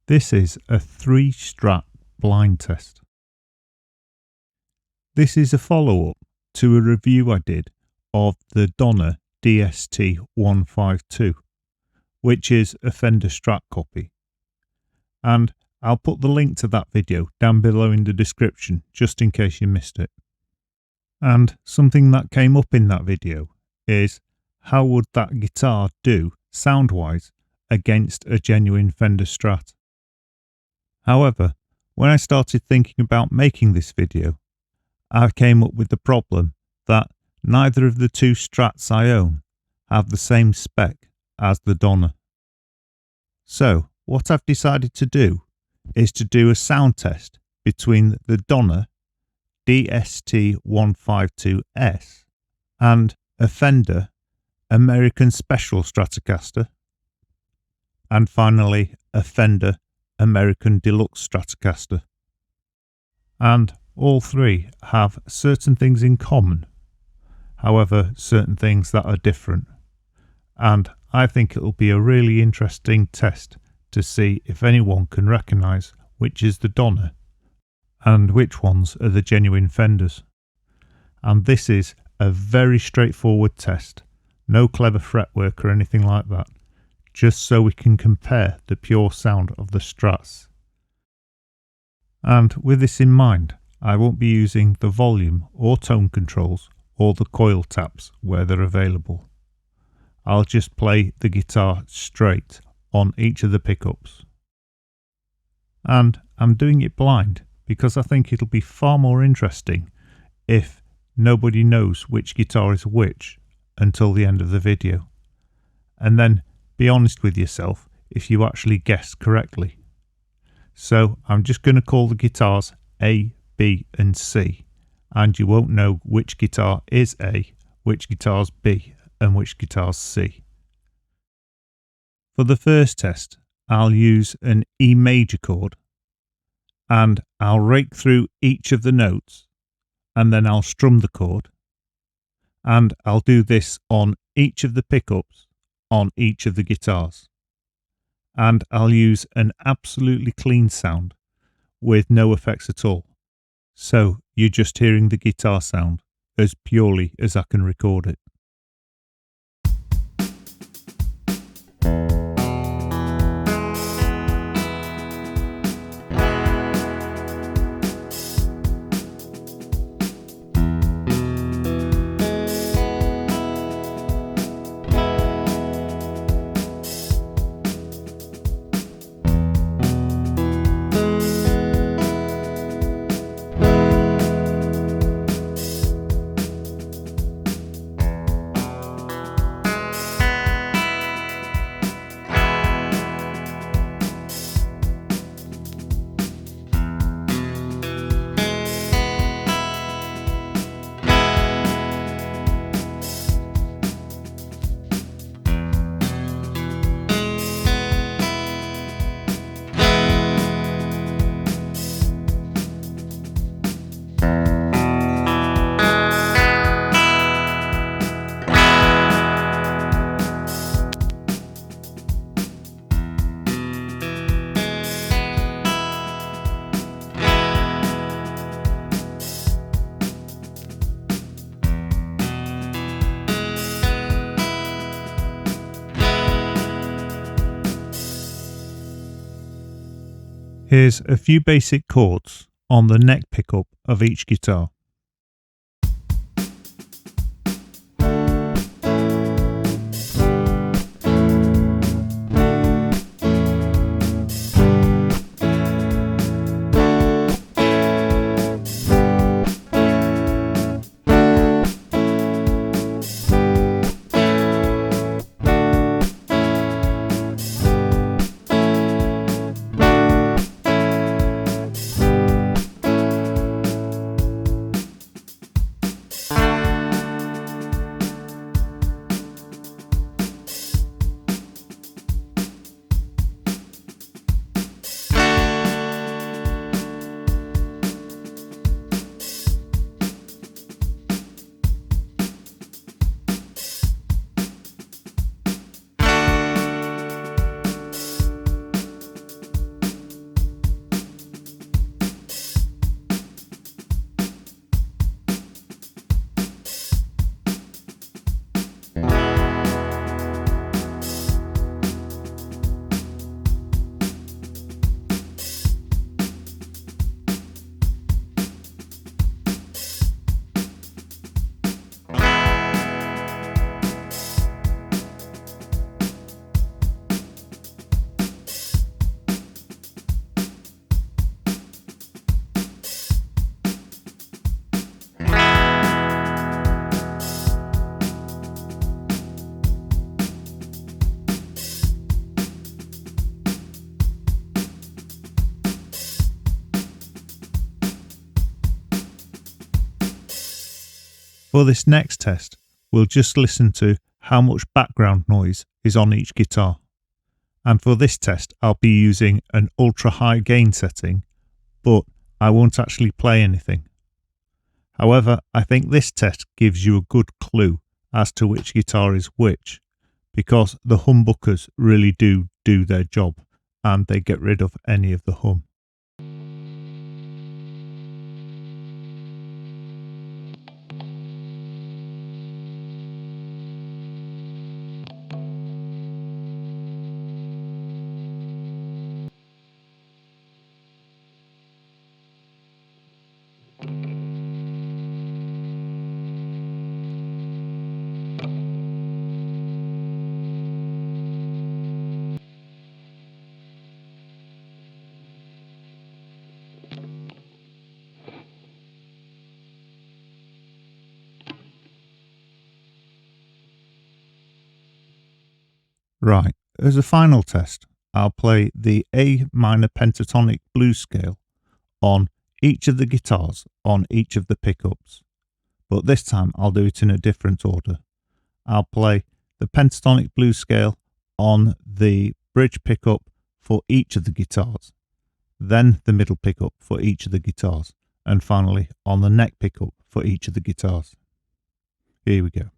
This is a 3-strat blind test. This is a follow-up to a review I did of the Donner DST152, which is a Fender Strat copy. And I'll put the link to that video down below in the description just in case you missed it. And something that came up in that video is how would that guitar do sound-wise against a genuine Fender Strat. However, when I started thinking about making this video, I came up with the problem that neither of the two Strats I own have the same spec as the Donner. So what I've decided to do is to do a sound test between the Donner DST152 and a Fender American Special Stratocaster, and finally a Fender American Deluxe Stratocaster. And all three have certain things in common, however certain things that are different. And I think it'll be a really interesting test to see if anyone can recognise which is the Donner and which ones are the genuine Fenders. And this is a very straightforward test, no clever fretwork or anything like that, just so we can compare the pure sound of the Strats. And with this in mind, I won't be using the volume or tone controls or the coil taps where they're available. I'll just play the guitar straight on each of the pickups. And I'm doing it blind because I think it'll be far more interesting if nobody knows which guitar is which until the end of the video. And then be honest with yourself if you actually guess correctly. So I'm just going to call the guitars A, B and C, and you won't know which guitar is A, which guitar's B and which guitar's C. For the first test, I'll use an E major chord and I'll rake through each of the notes and then I'll strum the chord, and I'll do this on each of the pickups on each of the guitars. And I'll use an absolutely clean sound with no effects at all. So you're just hearing the guitar sound as purely as I can record it. Here's a few basic chords on the neck pickup of each guitar. For this next test, we'll just listen to how much background noise is on each guitar. And for this test, I'll be using an ultra high gain setting, but I won't actually play anything. However, I think this test gives you a good clue as to which guitar is which, because the humbuckers really do their job and they get rid of any of the hum. Right, as a final test, I'll play the A minor pentatonic blues scale on each of the guitars on each of the pickups. But this time I'll do it in a different order. I'll play the pentatonic blues scale on the bridge pickup for each of the guitars, then the middle pickup for each of the guitars, and finally on the neck pickup for each of the guitars. Here we go.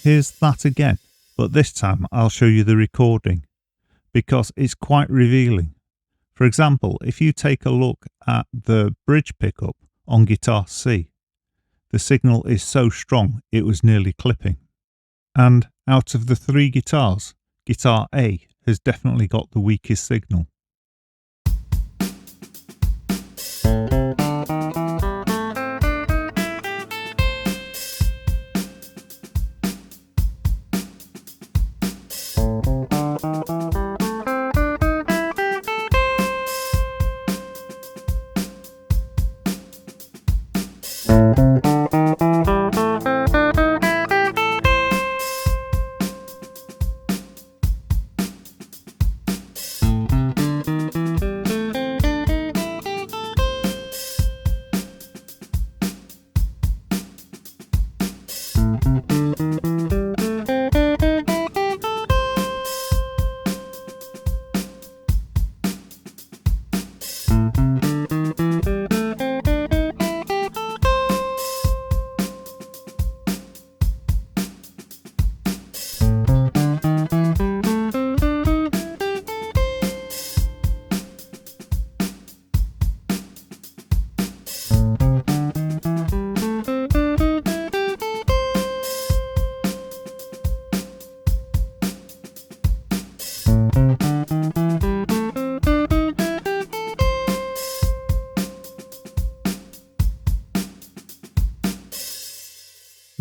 Here's that again, but this time I'll show you the recording because it's quite revealing. For example, if you take a look at the bridge pickup on guitar C, the signal is so strong it was nearly clipping. And out of the three guitars, guitar A has definitely got the weakest signal.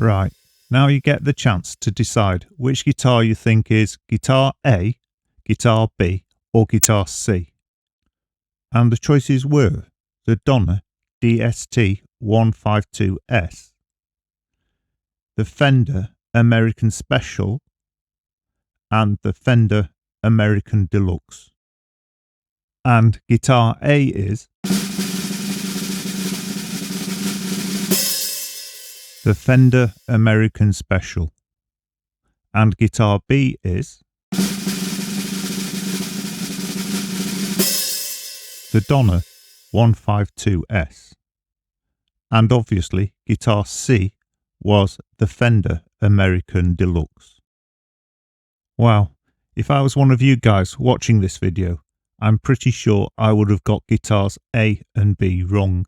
Right, now you get the chance to decide which guitar you think is guitar A, guitar B or guitar C. And the choices were the Donner DST152 the Fender American Special and the Fender American Deluxe. and guitar A is the Fender American Special, and guitar B is the Donner 152S, and obviously guitar C was the Fender American Deluxe. Wow, if I was one of you guys watching this video, I'm pretty sure I would have got guitars A and B wrong,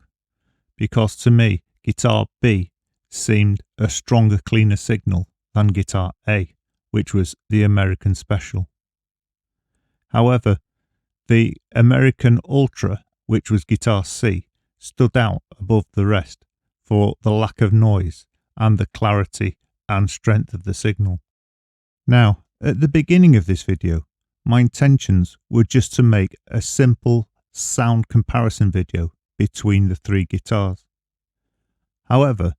because to me guitar B seemed a stronger, cleaner signal than guitar A, which was the American Special. However, the American Ultra, which was guitar C, stood out above the rest for the lack of noise and the clarity and strength of the signal. Now, at the beginning of this video, my intentions were just to make a simple sound comparison video between the three guitars. However,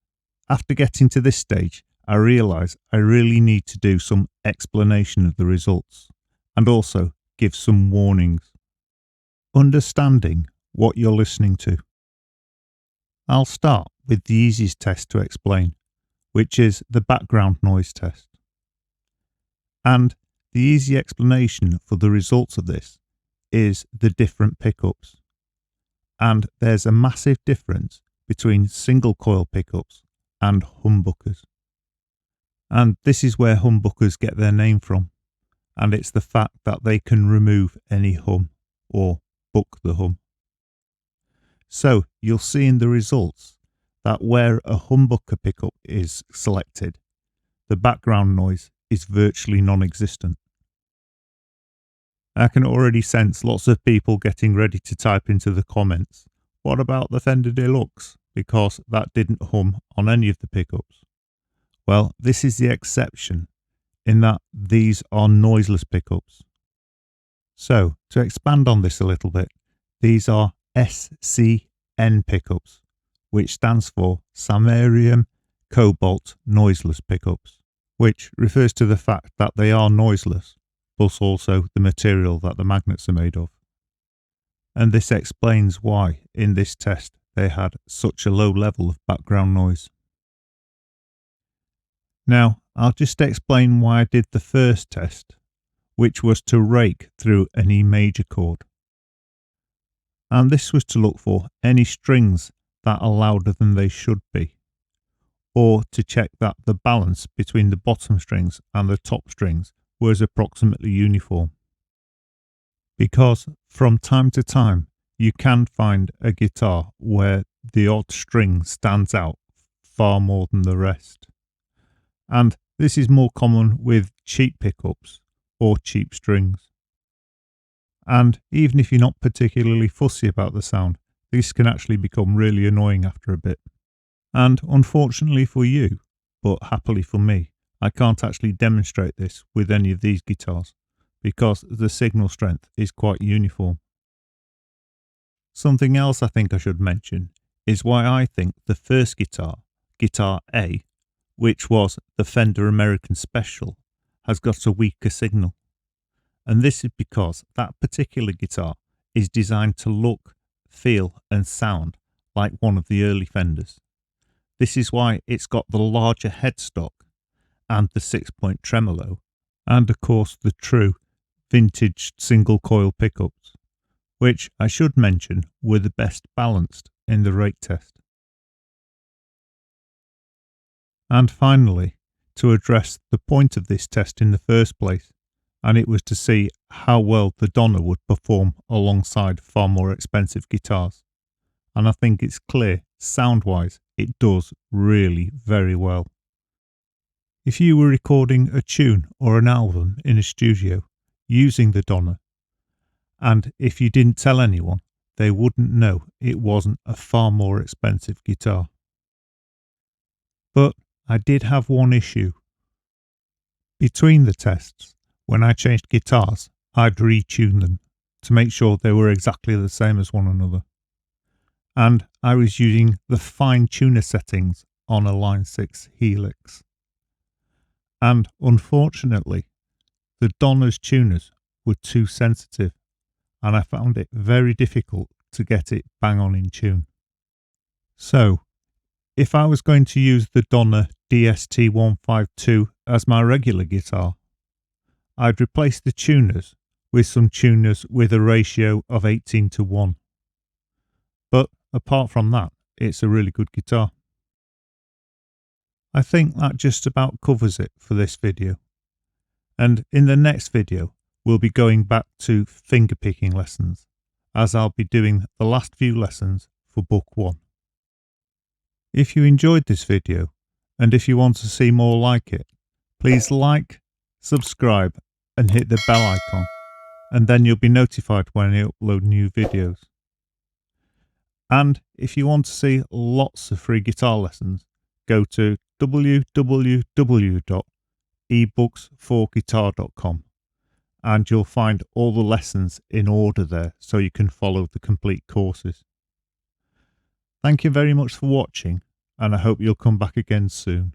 after getting to this stage, I realise I really need to do some explanation of the results and also give some warnings. Understanding what you're listening to. I'll start with the easiest test to explain, which is the background noise test. And the easy explanation for the results of this is the different pickups. And there's a massive difference between single coil pickups and humbuckers. And this is where humbuckers get their name from. And it's the fact that they can remove any hum or buck the hum. So you'll see in the results that where a humbucker pickup is selected, the background noise is virtually non-existent. I can already sense lots of people getting ready to type into the comments, what about the Fender Deluxe? Because that didn't hum on any of the pickups. Well, this is the exception in that these are noiseless pickups. So, to expand on this a little bit, these are SCN pickups, which stands for Samarium Cobalt Noiseless Pickups, which refers to the fact that they are noiseless, plus also the material that the magnets are made of. And this explains why, in this test, they had such a low level of background noise. Now, I'll just explain why I did the first test, which was to rake through an E major chord. And this was to look for any strings that are louder than they should be, or to check that the balance between the bottom strings and the top strings was approximately uniform. Because from time to time you can find a guitar where the odd string stands out far more than the rest. And this is more common with cheap pickups or cheap strings. And even if you're not particularly fussy about the sound, this can actually become really annoying after a bit. And unfortunately for you, but happily for me, I can't actually demonstrate this with any of these guitars because the signal strength is quite uniform. Something else I think I should mention is why I think the first guitar, guitar A, which was the Fender American Special, has got a weaker signal. And this is because that particular guitar is designed to look, feel and sound like one of the early Fenders. This is why it's got the larger headstock and the 6-point tremolo, and of course the true vintage single coil pickups, which I should mention were the best balanced in the rake test. And finally, to address the point of this test in the first place, and it was to see how well the Donner would perform alongside far more expensive guitars. And I think it's clear, sound-wise, it does really very well. If you were recording a tune or an album in a studio using the Donner, and if you didn't tell anyone, they wouldn't know it wasn't a far more expensive guitar. But I did have one issue. Between the tests, when I changed guitars, I'd retune them to make sure they were exactly the same as one another. And I was using the fine tuner settings on a Line 6 Helix. And unfortunately, the Donner's tuners were too sensitive, and I found it very difficult to get it bang on in tune. So, if I was going to use the Donner DST152 as my regular guitar, I'd replace the tuners with some tuners with a ratio of 18:1. But apart from that, it's a really good guitar. I think that just about covers it for this video. And in the next video, we'll be going back to fingerpicking lessons, as I'll be doing the last few lessons for book 1. If you enjoyed this video, and if you want to see more like it, please like, subscribe and hit the bell icon, and then you'll be notified when I upload new videos. And if you want to see lots of free guitar lessons, go to www.ebooks4guitar.com and you'll find all the lessons in order there so you can follow the complete courses. Thank you very much for watching, and I hope you'll come back again soon.